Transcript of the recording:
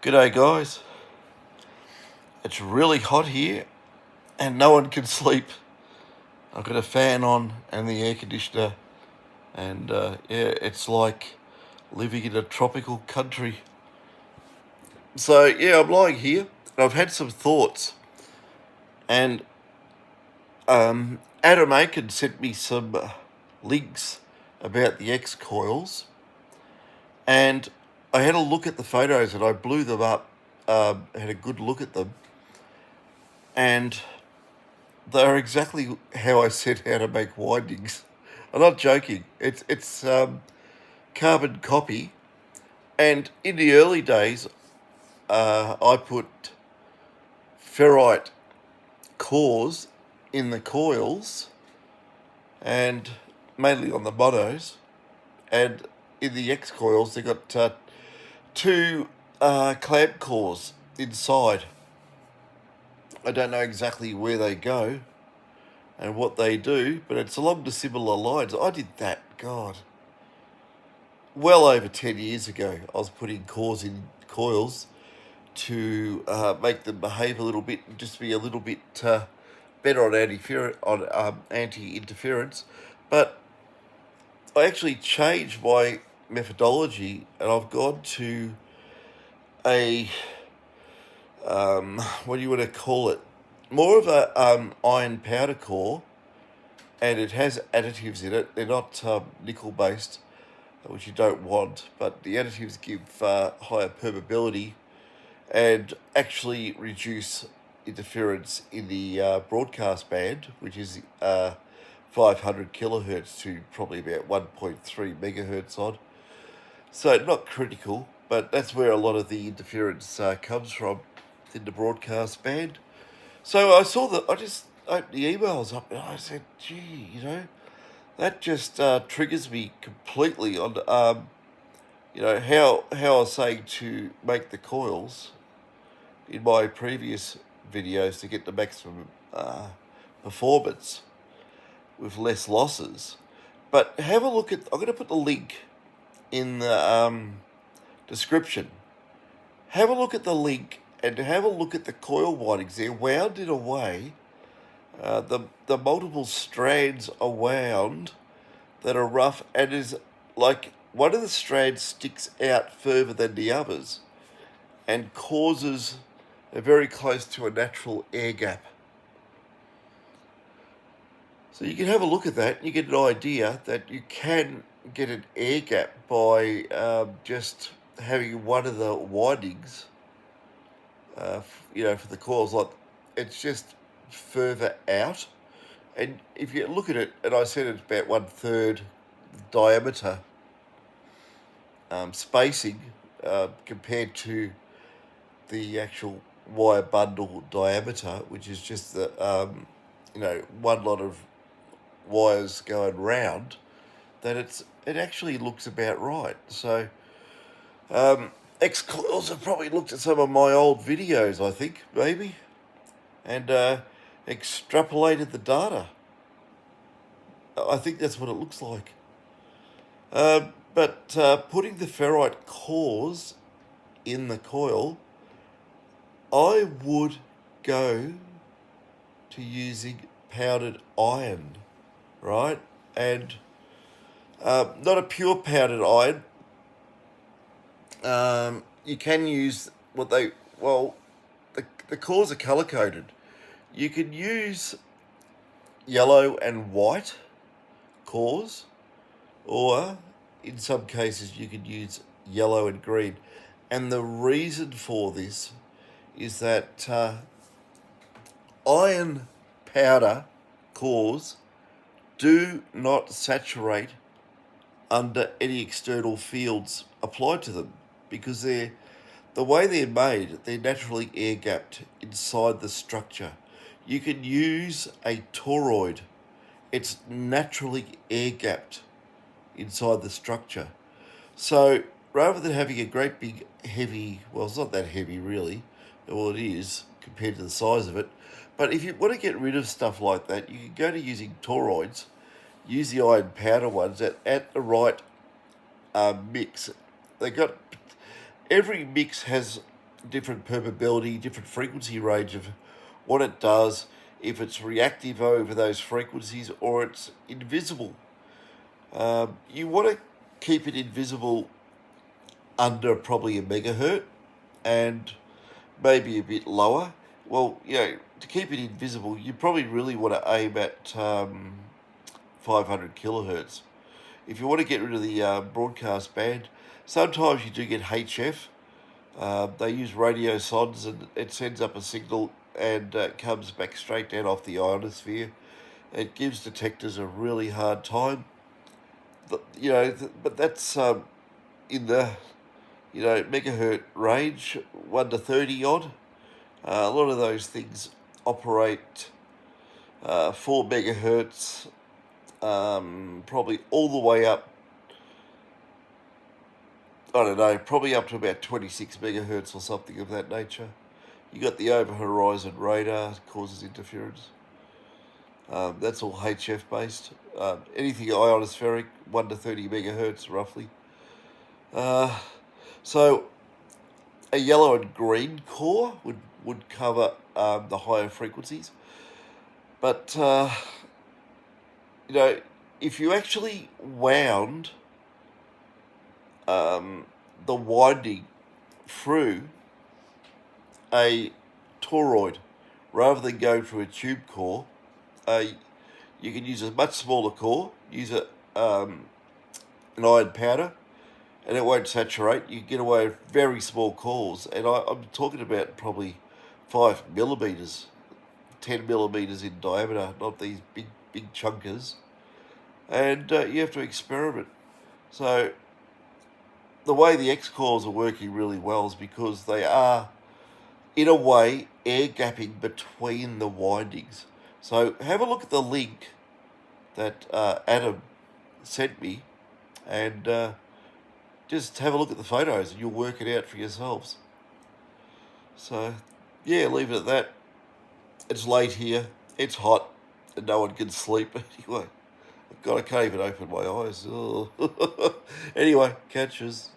G'day guys, it's really hot here and no one can sleep. I've got a fan on and the air conditioner and it's like living in a tropical country. So I'm lying here and I've had some thoughts and Adam Aiken sent me some links about the X coils and I had a look at the photos and I blew them up, had a good look at them, and they're exactly how I said how to make windings. I'm not joking. It's carbon copy. And in the early days, I put ferrite cores in the coils, and mainly on the monos. And in the X coils, they got two clamp cores inside. I don't know exactly where they go and what they do, but it's along the similar lines. I did that, God, well over 10 years ago. I was putting cores in coils to make them behave a little bit and just be a little bit better on anti-interference. But I actually changed my methodology and I've gone to a, what do you want to call it? More of a iron powder core, and it has additives in it. They're not nickel based, which you don't want, but the additives give higher permeability and actually reduce interference in the broadcast band, which is 500 kilohertz to probably about 1.3 megahertz odd. So not critical, but that's where a lot of the interference comes from in the broadcast band. So I saw that, I just opened the emails up and I said, gee, that just triggers me completely on, how I was saying to make the coils in my previous videos to get the maximum performance with less losses. But have a look at, I'm going to put the link in the description. Have a look at the link and have a look at the coil windings. They're wound in a way, the multiple strands are wound that are rough, and is like one of the strands sticks out further than the others and causes a very close to a natural air gap. So you can have a look at that and you get an idea that you can get an air gap by just having one of the windings for the coils, like it's just further out. And if you look at it, and I said it's about 1/3 diameter spacing compared to the actual wire bundle diameter, which is just the one lot of wires going round, that it actually looks about right. So X Coils have probably looked at some of my old videos, I think, maybe, and extrapolated the data. I think that's what it looks like. But putting the ferrite cores in the coil, I would go to using powdered iron, right? And not a pure powdered iron. You can use the cores are color coded. You can use yellow and white cores, or in some cases you could use yellow and green. And the reason for this is that iron powder cores do not saturate under any external fields applied to them, because the way they're made, they're naturally air gapped inside the structure. You can use a toroid. It's naturally air gapped inside the structure. So rather than having a great big heavy, well, it's not that heavy really, well, it is compared to the size of it, but if you want to get rid of stuff like that, you can go to using toroids, use the iron powder ones at the right mix. Every mix has different permeability, different frequency range of what it does, if it's reactive over those frequencies or it's invisible. You want to keep it invisible under probably a megahertz and maybe a bit lower. Well, to keep it invisible, you probably really want to aim at 500 kilohertz. If you want to get rid of the broadcast band, sometimes you do get HF. They use radio sods and it sends up a signal and comes back straight down off the ionosphere. It gives detectors a really hard time. But that's in the megahertz range, 1 to 30 odd. A lot of those things operate 4 megahertz, probably all the way up, I don't know, probably up to about 26 megahertz or something of that nature. You got the over-horizon radar, causes interference. That's all HF based. Anything ionospheric, 1 to 30 megahertz roughly. So a yellow and green core would cover the higher frequencies. But, if you actually wound the winding through a toroid rather than going through a tube core, you can use a much smaller core, use an iron powder, and it won't saturate. You get away with very small cores, and I'm talking about probably 5 millimeters, 10 millimeters in diameter, not these big chunkers. And you have to experiment. So the way the X coils are working really well is because they are, in a way, air gapping between the windings. So have a look at the link that Adam sent me, and just have a look at the photos and you'll work it out for yourselves. So, yeah, leave it at that. It's late here, it's hot, and no one can sleep. Anyway, God, I can't even open my eyes. Anyway, catches.